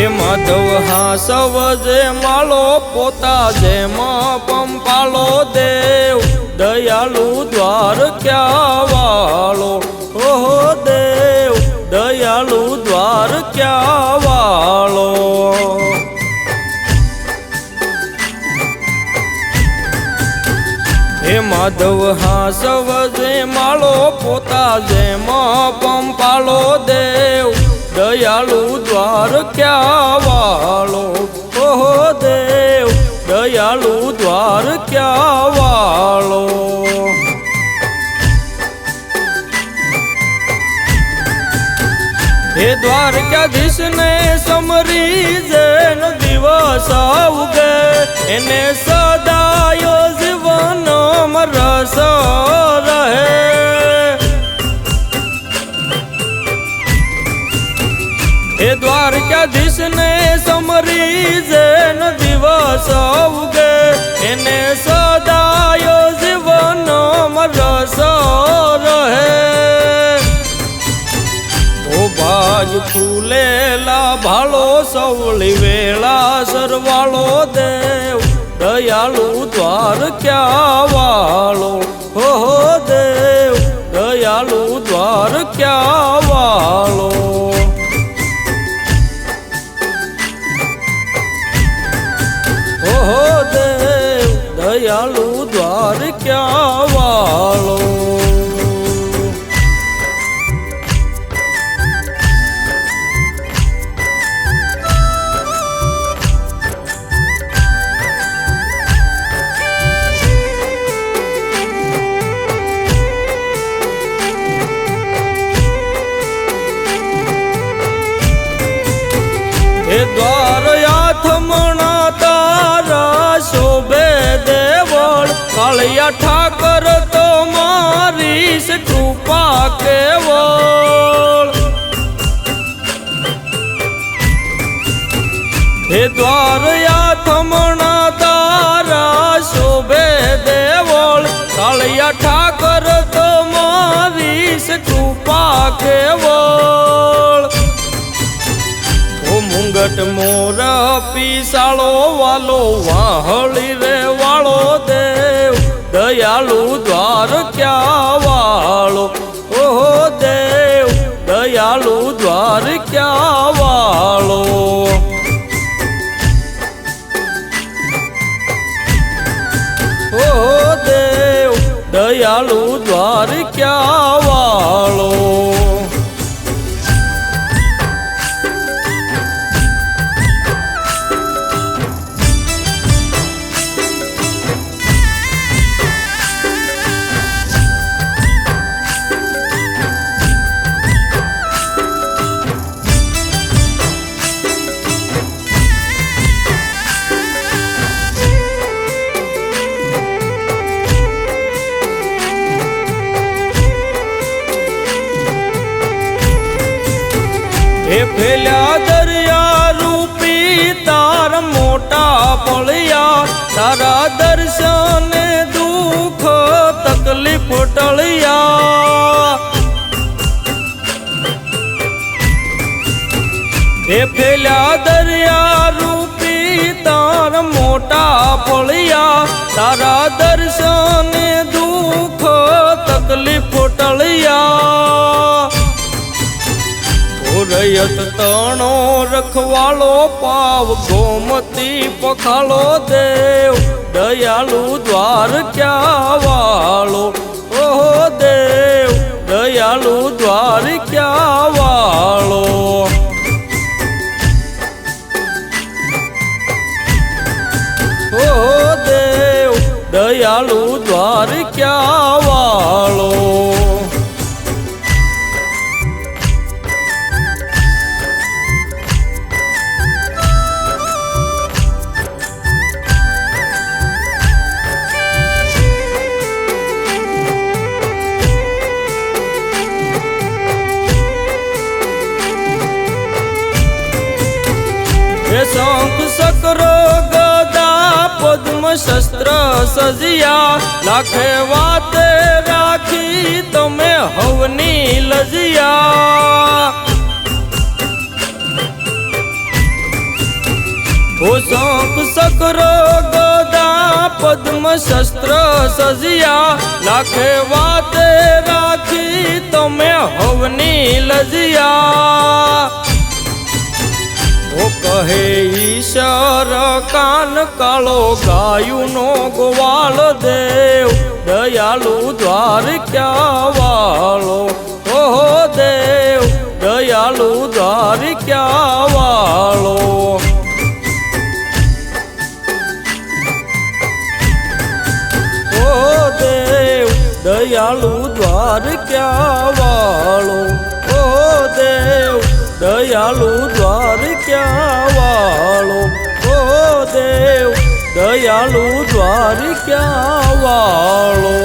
હે માધવ હાસવ જે માળો પોતા જેમ પંપાળો દેવ દયાળુ દ્વાર ક્યાં વાળો ઓહો દેવ દયાળુ દ્વાર ક્યાં વાળો હે માધવ હાસવ જે માળો પોતા જેમ પંપાળો દેવ દયાળુ દ્વાર ક્યાં વાળો ઓહો દેવ દયાળુ દ્વાર ક્યાં વાળો હે દ્વારકાધીશ ને સમરી જેનો દિવસ ઉગે એને સદાયો જીવનમાં રસ રહે હે દ્વારકાધીશ ને સમરી જેનો દિવસ ઉગે એને સદાયો જીવનમાં રસ રહે ભાજ ફૂલેલા ભાળો સવળી વેળા સરવાળો દેવ દયાળુ દ્વાર ક્યાં વાળો ઓહો દેવ દયાળુ દ્વાર ક્યાં વાળો ઓહો દેવ દયાળુ દ્વાર ક્યાં વાળો હે દ્વારયા થમણા તારા શોભે દેવળ કાળિયા ઠાકર તો મારી કૃપા કેવળ હે દ્વારયા થમણા તારા શોભે દેવળ કાળિયા ઠાકર તો મારી કૃપા કેવળ મુંગટ મોર પીસાળો વાલો વાહળી રે વાળો દેવ દયાળુ દ્વાર ક્યાં વાળો ઓહો દેવ દયાળુ દ્વાર ક્યાં વાળો ઓહો દેવ દયાળુ દ્વાર ક્યાં વાળો હે ફેલ્યા દરિયા રૂપી તાર મોટા પળિયા તારા દર્શને દુઃખ તકલીફ ટળિયા હે ફેલ્યા દરિયા રૂપી તાર મોટા પળિયા તારા દર્શને દુઃખ તકલીફ ટળિયા રયત તણો રખવાળો પાવ ગોમતી પખાળો દેવ દયાળુ દ્વાર ક્યાં વાળો ઓહો દેવ દયાળુ દ્વાર ક્યાં વાળો ઓહો દેવ દયાળુ દ્વાર ક્યાં વાળો શંખ સક્ર ગદા પદ્મ શસ્ત્ર સજિયા લાખે વાતે રાખી તમે હવની લજિયા ઓ શંખ સકરો ગદા પદ્મ શસ્ત્ર સજિયા લાખે વાતે રાખી તમે હવની લજિયા ઓ કહે ઈશ્વર કાન કાળો ગાયું નો ગોવાળ દેવ દયાળુ દ્વારકા વાળો ઓહો દેવ દયાળુ દ્વારકા વાળો દયાળુ દ્વારકા વાળો ઓ દેવ દયાળુ દ્વારકા વાળો ઓ દેવ દયાળુ દ્વારકા વાળો